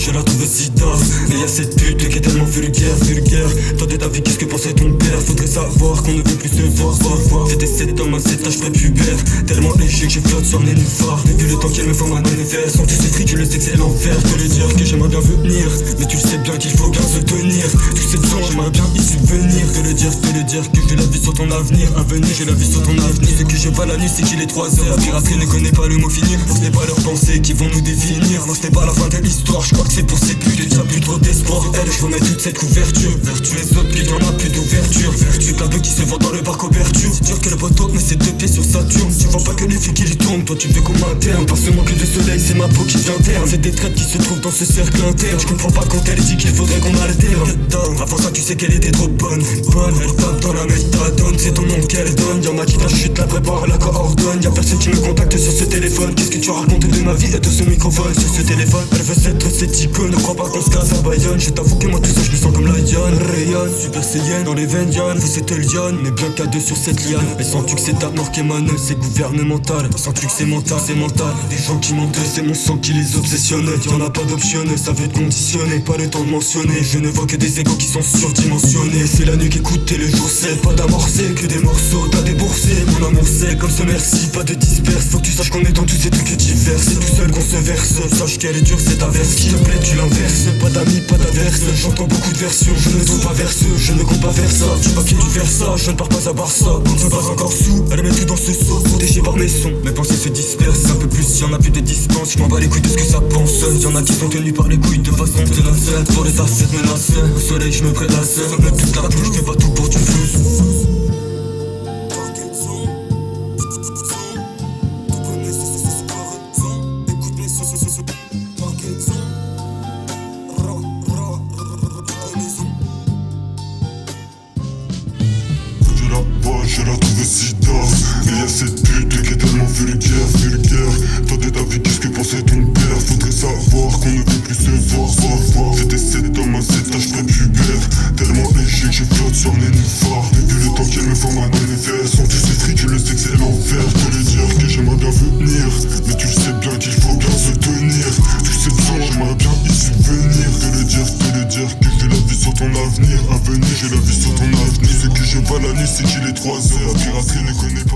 je la trouve si tard. Mais y'a cette pute qui est tellement vulgaire. Toi de ta vie, qu'est-ce que pensait ton père? Faudrait savoir qu'on ne veut plus se voir. J'étais 7 dans ma 7 âge prépubère. Tellement léger que je flotte sur les nénuphars. Depuis le temps qu'elle me forme un univers. Sans tous ces frics, tu le sais que c'est l'enfer. Te le dire que j'aimerais bien venir, mais tu le sais bien qu'il faut bien se tenir. Tous ces besoins, j'aimerais bien y subvenir. Te le dire que j'ai la vie sur ton avenir. J'ai la vie sur ton avenir. Ce que je vois la nuit, c'est qu'il est 3 heures. La piraterie ne connaît pas le mot finir. Ce n'est pas leurs pensées qui vont nous définir. Non, ce n'est pas la fin de l'histoire. Je crois que c'est pour ces putes. Déjà plus trop d'espoir. Elle, je remets toute cette couverture. Les autres, qu'il y en a plus d'ouverture. C'est la qui se vend dans le parc couverture. C'est dur que le poteau met ses 2 pieds sur Saturne. Tu vois pas que les filles qui lui tournent. Toi, tu fais comme un terme. Par ce manque de soleil, c'est ma peau qui s'interne. C'est des traits qui se trouvent dans ce cercle interne. Je comprends pas quand elle dit qu'il faudrait qu'on alterne. Avant ça, tu sais qu'elle était trop bonne. Elle tape dans la méthadone. C'est ton nom qu'elle donne. Y'en a qui la chute, la prépare, la coordonne. Y'a personne qui me contacte sur ce téléphone. Qu'est-ce que tu racontes de ma vie et de ce microphone? Sur ce téléphone, elle veut être cette icône. Ne crois pas qu'on se casse à Bayonne. Je t'avoue que moi tout ça, je me sens comme la Yann. Rayonne, super Saiyan dans les veines Yann. Vous c'est Eliane, on est bien qu'à 2 sur cette liane. Et sens-tu que c'est ta mort qui émane? C'est gouvernemental. Sens-tu que c'est mental? Des gens qui mentent, c'est mon sang qui les obsessionne. Y'en a pas d'optionné, ça veut te conditionner. Pas le temps de mentionner, je ne vois que des égos qui sont surdimensionnés. C'est la nuit qui écoute et le jour c'est pas d'amorcer que des morceaux. T'as déboursé, mon amour c'est comme ce merci. Pas de disperse, faut que tu saches qu'on est dans tous ces trucs divers. C'est tout seul qu'on se verse, sache qu'elle est dure cette averse. S'il te plaît tu l'inverses, pas d'amis, pas d'averse. J'entends beaucoup de versions, je ne trouve pas verseux. Je ne compte pas vers ça, du papier du Versa. Je ne pars pas à Barça, on ne se passe encore sous. Elle met tout dans ce seau, protégé par mes sons. Mes pensées se dispersent un peu plus, y'en a plus de distance. Je m'en bats les couilles de ce que ça pense. Y'en a qui sont tenus par les couilles de façon tenace. Pour les assiettes menacées, au soleil je me prélasse. Me toute la bouche, je fais pas tout pour du flou. Je la trouve si tard. Et y'a cette pute qui est tellement vulgaire. Toi de ta vie, qu'est-ce que pensait ton père? Faudrait savoir qu'on ne veut plus se voir. J'étais 7 dans ma 7 âge prépubère. Tellement léger que je flotte sur les nénuphars. Depuis le temps qu'elle me forme un univers. Sans tous ces frics, je le sais que c'est l'enfer. Te le dire que j'aimerais bien venir, mais tu le sais bien qu'il faut bien se tenir. Tous ces besoins, j'aimerais bien y subvenir. Te le dire que j'ai la vie sur ton avenir. J'ai la vie sur ton avenir. Ce que je vois la nuit, c'est qu'il est 3 heures. La piraterie ne connaît pas